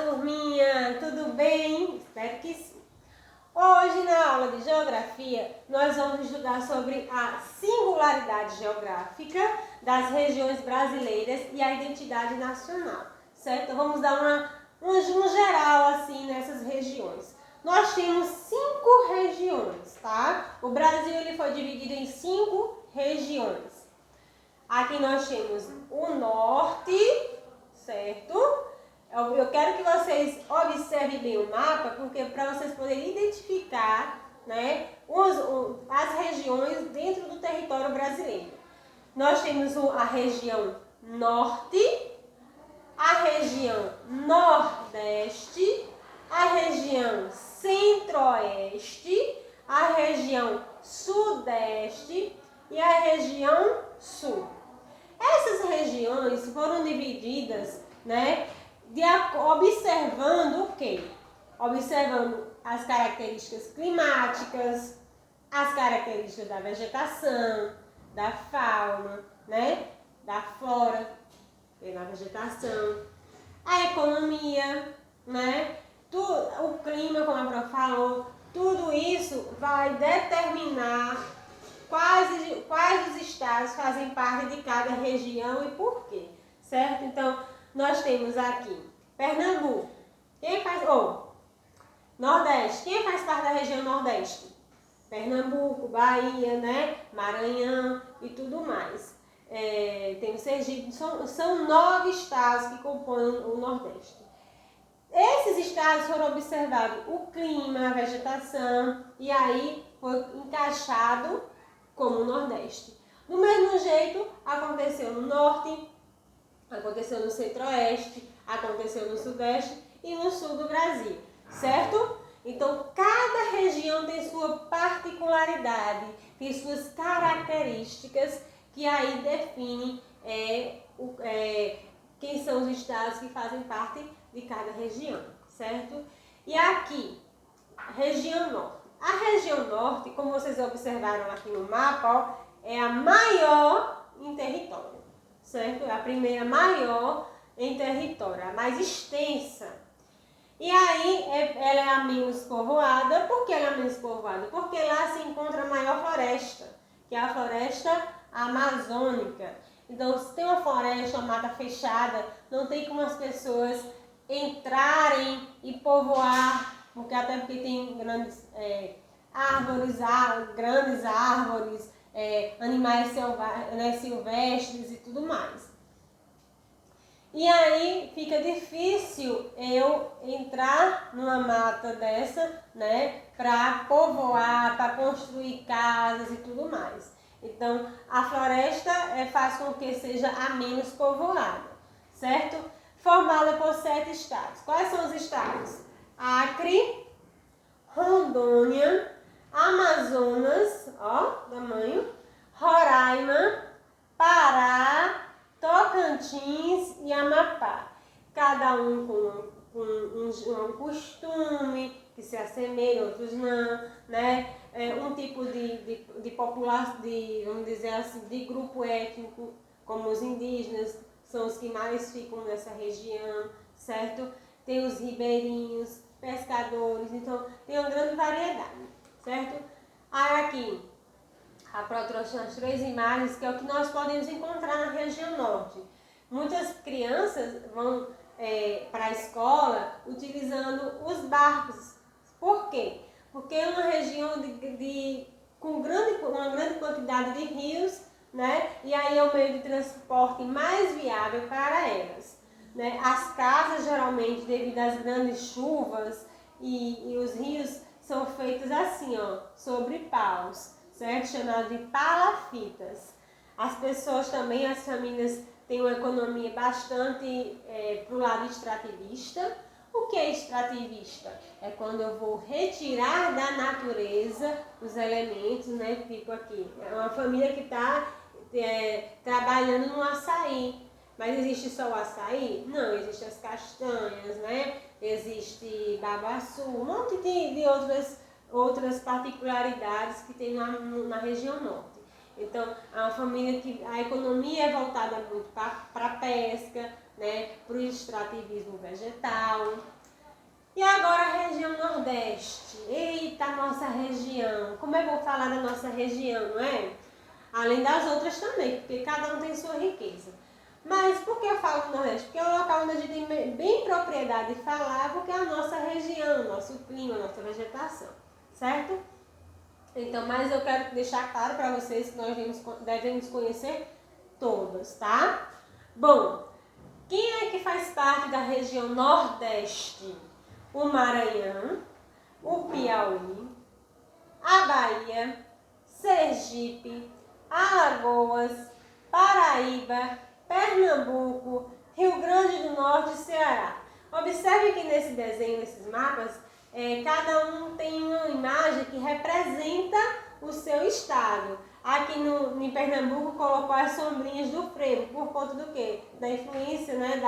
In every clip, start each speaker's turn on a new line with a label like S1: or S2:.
S1: turminha, tudo bem? Espero que sim. Hoje, na aula de Geografia, nós vamos estudar sobre a singularidade geográfica das regiões brasileiras e a identidade nacional, certo? Vamos dar um geral, assim, nessas regiões. Nós temos 5 regiões, tá? O Brasil ele foi dividido em 5 regiões. Aqui nós temos o norte, certo? Eu quero que vocês observem bem o mapa, porque para vocês poderem identificar, né, as regiões dentro do território brasileiro. Nós temos a região norte, a região nordeste, a região centro-oeste, a região sudeste e a região sul. Essas regiões foram divididas, né, observando o quê? Observando as características climáticas, as características da vegetação, da fauna, né, da flora, na vegetação, a economia, né, o clima, como a prof falou, tudo isso vai determinar quais os estados fazem parte de cada região e por quê, certo? Então, nós temos aqui Pernambuco, Nordeste, quem faz parte da região Nordeste? Pernambuco, Bahia, né? Maranhão e tudo mais. Tem o Sergipe, são 9 estados que compõem o Nordeste. Esses estados foram observados o clima, a vegetação e aí foi encaixado como o Nordeste. Do mesmo jeito, aconteceu no Norte, aconteceu no Centro-Oeste, aconteceu no Sudeste e no Sul do Brasil, certo? Então, cada região tem sua particularidade, tem suas características que aí definem quem são os estados que fazem parte de cada região, certo? E aqui, região Norte. A região Norte, como vocês observaram aqui no mapa, ó, é a maior em território, certo? É a primeira maior em território, a mais extensa. E aí, ela é a menos povoada. Por que ela é a menos povoada? Porque lá se encontra a maior floresta, que é a floresta amazônica. Então, se tem uma floresta, uma mata fechada, não tem como as pessoas entrarem e povoar, até porque tem grandes árvores, animais silvestres e tudo mais. E aí fica difícil eu entrar numa mata dessa, né, para povoar, para construir casas e tudo mais. Então, a floresta faz com que seja a menos povoada, certo? Formada por 7 estados. Quais são os estados? Acre, Rondônia, Amazonas, ó, tamanho, Roraima, Pará, Tocantins e Amapá. Cada um com um costume que se assemelha, outros não, né? Um tipo de população, vamos dizer assim, de grupo étnico, como os indígenas, são os que mais ficam nessa região, certo? Tem os ribeirinhos, pescadores, então tem uma grande variedade, certo? Aí aqui, a Pro trouxe as 3 imagens, que é o que nós podemos encontrar na região norte. Muitas crianças vão para a escola utilizando os barcos. Por quê? Porque é uma região com uma grande quantidade de rios, né? E aí é o meio de transporte mais viável para elas, né? As casas, geralmente, devido às grandes chuvas e os rios, são feitos assim, ó, sobre paus, certo? Chamado de palafitas. As pessoas também, as famílias, têm uma economia bastante para o lado extrativista. O que é extrativista? É quando eu vou retirar da natureza os elementos, né? Tipo aqui, é uma família que está trabalhando no açaí. Mas existe só o açaí? Não, existem as castanhas, né? Existe babaçu, um monte de outras particularidades que tem na região norte. Então, é uma família que a economia é voltada muito para a pesca, né, para o extrativismo vegetal. E agora a região Nordeste. Eita, nossa região! Como é bom falar da nossa região, não é? Além das outras também, porque cada um tem sua riqueza. Mas por que eu falo do Nordeste? Porque é o local onde a gente tem bem propriedade de falar, porque é a nossa região, nosso clima, nossa vegetação, certo? Então, mas eu quero deixar claro para vocês que nós devemos conhecer todas, tá? Bom, quem é que faz parte da região Nordeste? O Maranhão, o Piauí, a Bahia, Sergipe, Alagoas, Paraíba, Pernambuco, Rio Grande do Norte e Ceará. Observe que nesse desenho, nesses mapas, cada um tem uma imagem que representa o seu estado. Aqui em Pernambuco colocou as sombrinhas do frevo, por conta do quê? Da influência, né,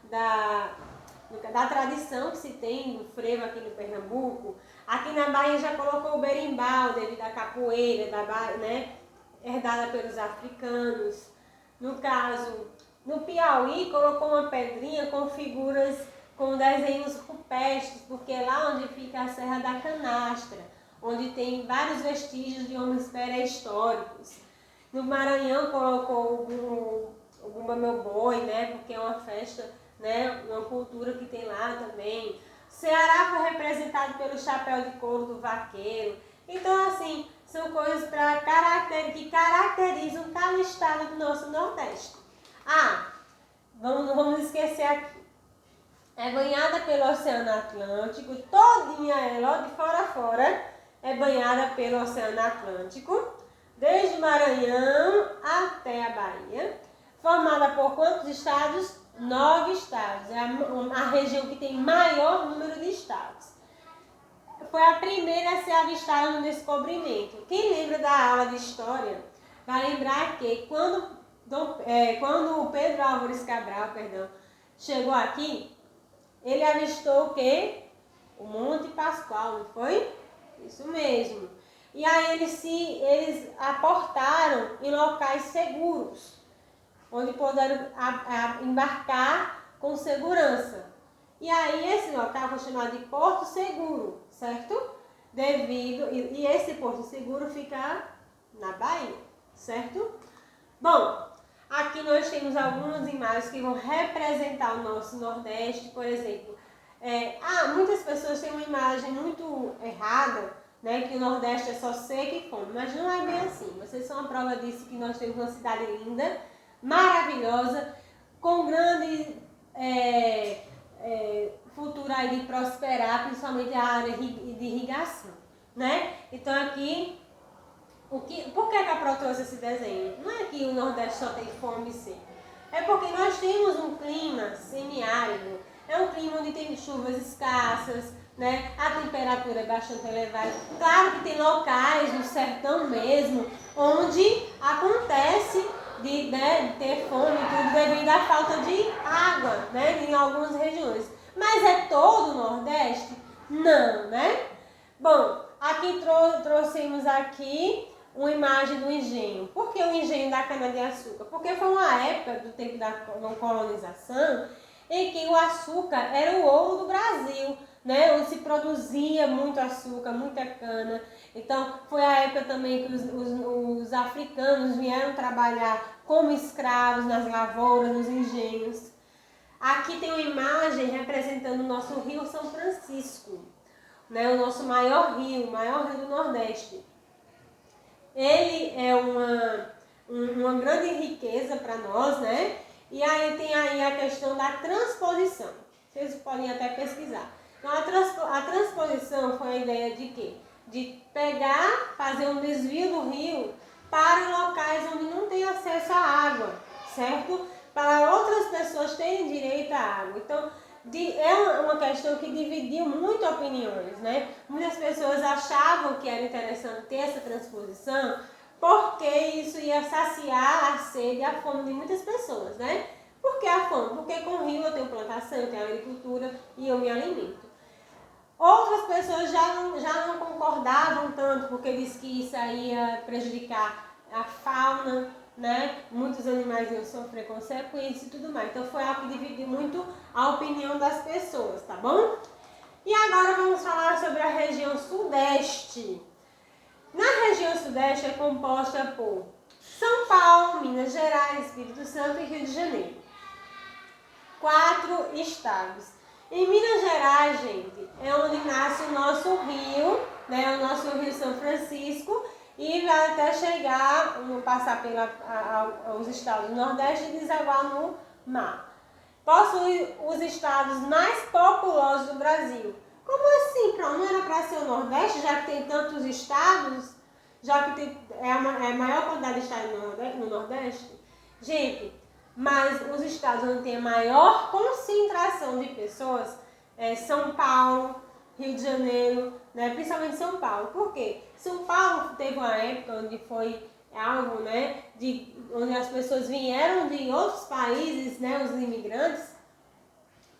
S1: da tradição que se tem do frevo aqui no Pernambuco. Aqui na Bahia já colocou o berimbau, devido à capoeira, né, herdada pelos africanos. No caso, no Piauí colocou uma pedrinha com figuras, com desenhos rupestres, porque é lá onde fica a Serra da Canastra, onde tem vários vestígios de homens pré-históricos. No Maranhão colocou o Bumba Meu Boi, né, porque é uma festa, né, uma cultura que tem lá também. Ceará foi representado pelo chapéu de couro do vaqueiro. Então, assim, são coisas que caracterizam cada estado do nosso Nordeste. Não vamos esquecer aqui. É banhada pelo Oceano Atlântico, todinha ela, de fora a fora, é banhada pelo Oceano Atlântico, desde o Maranhão até a Bahia, formada por quantos estados? 9 estados. É a região que tem maior número de estados. Foi a primeira a ser avistada no descobrimento. Quem lembra da aula de história vai lembrar que quando o Pedro Álvares Cabral, chegou aqui, ele avistou o quê? O Monte Pascoal, não foi? Isso mesmo. E aí eles aportaram em locais seguros, onde puderam embarcar com segurança. E aí esse local foi chamado de Porto Seguro, certo? E esse Porto Seguro fica na Bahia, certo? Bom, aqui nós temos algumas imagens que vão representar o nosso Nordeste, por exemplo. Muitas pessoas têm uma imagem muito errada, né, que o Nordeste é só seca e fome, mas não é bem assim. Vocês são a prova disso, que nós temos uma cidade linda, maravilhosa, com grande futuro aí de prosperar, principalmente a área de irrigação, né? Então aqui, por que a Capro trouxe esse desenho? Não é que o Nordeste só tem fome e seca, é porque nós temos um clima semiárido, é um clima onde tem chuvas escassas, né? A temperatura é bastante elevada. Claro que tem locais no sertão mesmo, onde acontece de ter fome e tudo devido à falta de água, né, em algumas regiões. Mas é todo o Nordeste? Não, né? Bom, aqui trouxemos aqui uma imagem do engenho. Por que o engenho da cana-de-açúcar? Porque foi uma época do tempo da colonização em que o açúcar era o ouro do Brasil, né? Onde se produzia muito açúcar, muita cana. Então, foi a época também que os africanos vieram trabalhar como escravos nas lavouras, nos engenhos. Aqui tem uma imagem representando o nosso Rio São Francisco, né? O nosso maior rio do Nordeste. Ele é uma grande riqueza para nós, né? E aí tem aí a questão da transposição. Vocês podem até pesquisar. Então, a transposição foi a ideia de quê? De fazer um desvio do rio para locais onde não tem acesso à água, certo? Para outras pessoas terem direito à água. Então, é uma questão que dividiu muito opiniões, né? Muitas pessoas achavam que era interessante ter essa transposição porque isso ia saciar a sede e a fome de muitas pessoas, né? Por que a fome? Porque com o rio eu tenho plantação, eu tenho agricultura e eu me alimento. Outras pessoas já não concordavam tanto, porque diz que isso ia prejudicar a fauna, né? Muitos animais iam sofrer consequências e tudo mais. Então foi algo que dividiu muito a opinião das pessoas, tá bom? E agora vamos falar sobre a região sudeste. Na região sudeste é composta por São Paulo, Minas Gerais, Espírito Santo e Rio de Janeiro. 4 estados. Em Minas Gerais, gente, é onde nasce o nosso rio, né? O nosso rio São Francisco, e vai até chegar, passar os estados do Nordeste e desaguar no mar. Possui os estados mais populosos do Brasil. Como assim? Não era para ser o Nordeste, já que tem tantos estados? Já que é a maior quantidade de estados no Nordeste? Gente, mas os estados onde tem a maior concentração de pessoas é São Paulo, Rio de Janeiro, né? Principalmente São Paulo. Por quê? São Paulo teve uma época onde foi algo, né, onde as pessoas vieram de outros países, né, os imigrantes,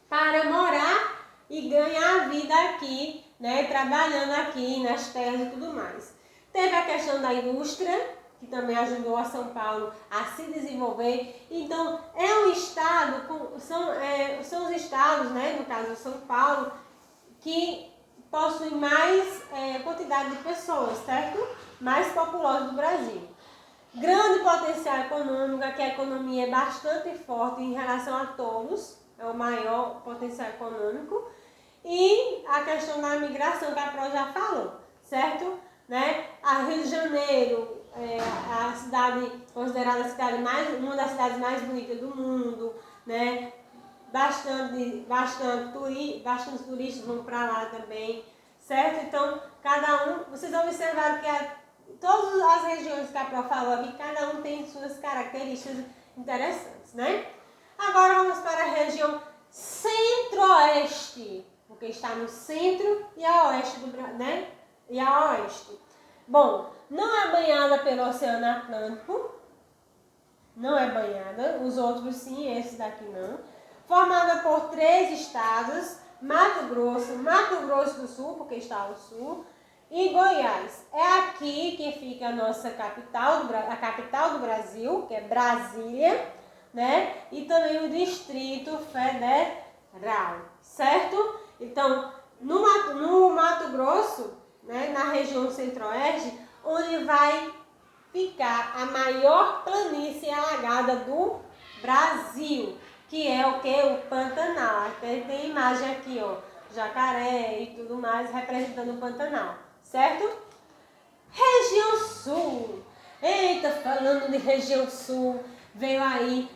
S1: para morar e ganhar a vida aqui, né, trabalhando aqui nas terras e tudo mais. Teve a questão da indústria, que também ajudou a São Paulo a se desenvolver. Então, é um estado, são os estados, né, no caso São Paulo, que possuem mais quantidade de pessoas, certo? Mais populosos do Brasil. Grande potencial econômico, que a economia é bastante forte em relação a todos, é o maior potencial econômico. E a questão da migração, que a Pro já falou, certo? Né? A Rio de Janeiro, a cidade considerada uma das cidades mais bonitas do mundo, né? Bastante turistas vão para lá também, certo? Então, vocês observaram que todas as regiões que a Pro falou aqui, cada um tem suas características interessantes, né? Agora vamos para a região centro-oeste, porque está no centro e a oeste né? E a oeste. Bom, não é banhada pelo Oceano Atlântico, não é banhada, os outros sim, esse daqui não. Formada por 3 estados, Mato Grosso do Sul, porque está ao sul, e Goiás. É aqui que fica a nossa capital, a capital do Brasil, que é Brasília, né? E também o Distrito Federal, certo? Então, no Mato Grosso, né, na região centro-oeste, onde vai ficar a maior planície alagada do Brasil, que é o que? O Pantanal. Até tem imagem aqui, ó, jacaré e tudo mais representando o Pantanal, certo? Região Sul. Eita, falando de região Sul, veio aí,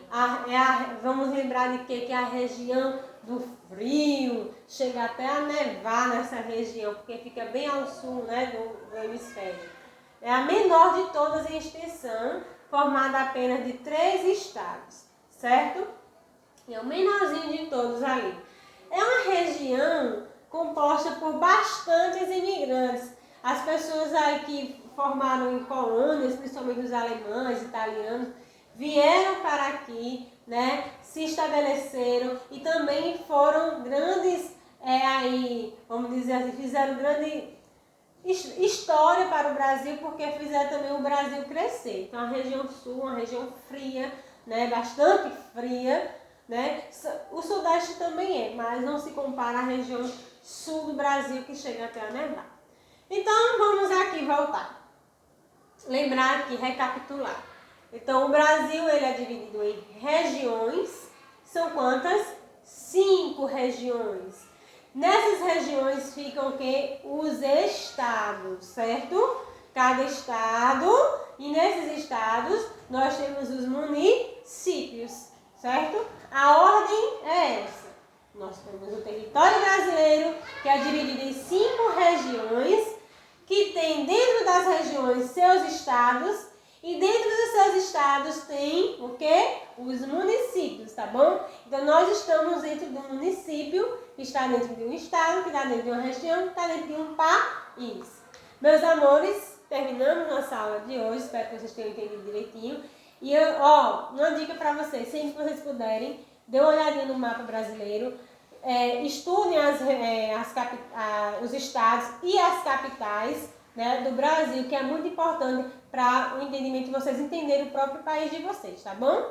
S1: vamos lembrar de que é a região do frio, chega até a nevar nessa região, porque fica bem ao sul, né, do hemisfério. É a menor de todas em extensão, formada apenas de 3 estados, certo? É o menorzinho de todos ali. É uma região composta por bastantes imigrantes. As pessoas aí que formaram em colônias, principalmente os alemães, italianos, vieram para aqui, né, se estabeleceram e também foram grandes, vamos dizer assim, fizeram grande história para o Brasil, porque fizeram também o Brasil crescer. Então a região sul, uma região fria, né, bastante fria, né? O sudeste também mas não se compara à região sul do Brasil, que chega até a nevar. Então vamos aqui voltar. Lembrar aqui, recapitular. Então o Brasil ele é dividido em regiões. São quantas? 5 regiões. Nessas regiões ficam o quê? Os estados, certo? Cada estado, e nesses estados nós temos os municípios, certo? A ordem é essa. Nós temos o território brasileiro, que é dividido em 5 regiões, que tem dentro das regiões seus estados, e dentro dos seus estados tem o quê? Os municípios, tá bom? Então nós estamos dentro do município, que está dentro de um estado, que está dentro de uma região, que está dentro de um país. Meus amores, terminamos nossa aula de hoje, espero que vocês tenham entendido direitinho. E uma dica para vocês, sempre que vocês puderem, dê uma olhadinha no mapa brasileiro, estudem os estados e as capitais, né, do Brasil, que é muito importante para o entendimento de vocês entenderem o próprio país de vocês, tá bom?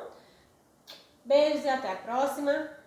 S1: Beijos e até a próxima.